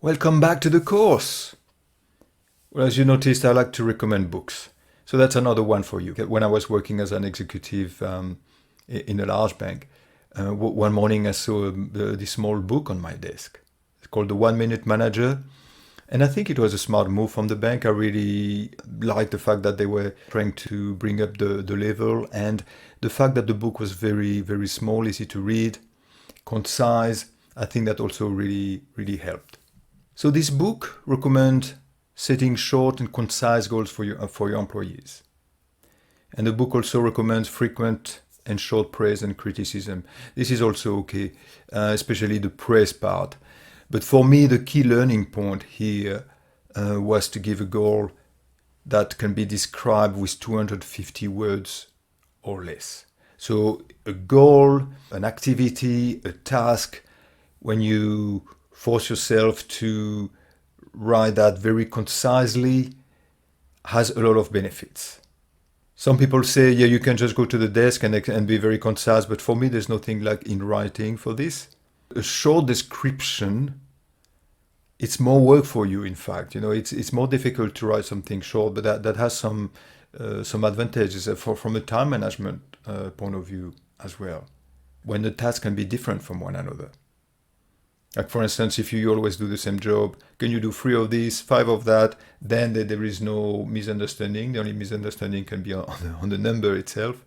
Welcome back to the course. Well, as you noticed, I like to recommend books. So that's another one for you. When I was working as an executive in a large bank, one morning I saw this small book on my desk. It's called The 1 Minute Manager. And I think it was a smart move from the bank. I really liked the fact that they were trying to bring up the level, and the fact that the book was very, very small, easy to read, concise. I think that also really, really helped. So this book recommends setting short and concise goals for your employees. And the book also recommends frequent and short praise and criticism. This is also okay, especially the praise part. But for me, the key learning point here was to give a goal that can be described with 250 words or less. So a goal, an activity, a task, when you force yourself to write that very concisely, has a lot of benefits. Some people say, yeah, you can just go to the desk and be very concise, but for me, there's nothing like in writing for this. A short description, it's more work for you, in fact. It's more difficult to write something short, but that has some advantages from a time management point of view as well, when the tasks can be different from one another. Like, for instance, if you always do the same job, can you do 3 of these, 5 of that? Then there is no misunderstanding. The only misunderstanding can be on the number itself.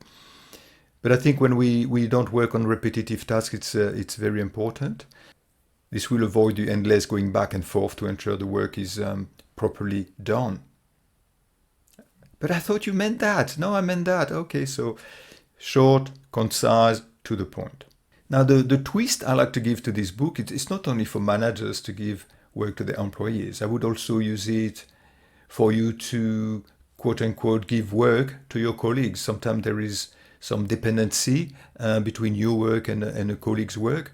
But I think when we don't work on repetitive tasks, it's very important. This will avoid the endless going back and forth to ensure the work is properly done. But I thought you meant that. No, I meant that. Okay, so short, concise, to the point. Now, the twist I like to give to this book, it's not only for managers to give work to their employees. I would also use it for you to, quote unquote, give work to your colleagues. Sometimes there is some dependency between your work and a colleague's work.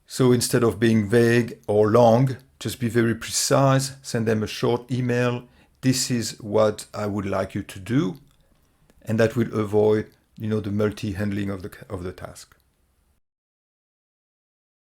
So instead of being vague or long, just be very precise, send them a short email. This is what I would like you to do. And that will avoid, the multi-handling of the task.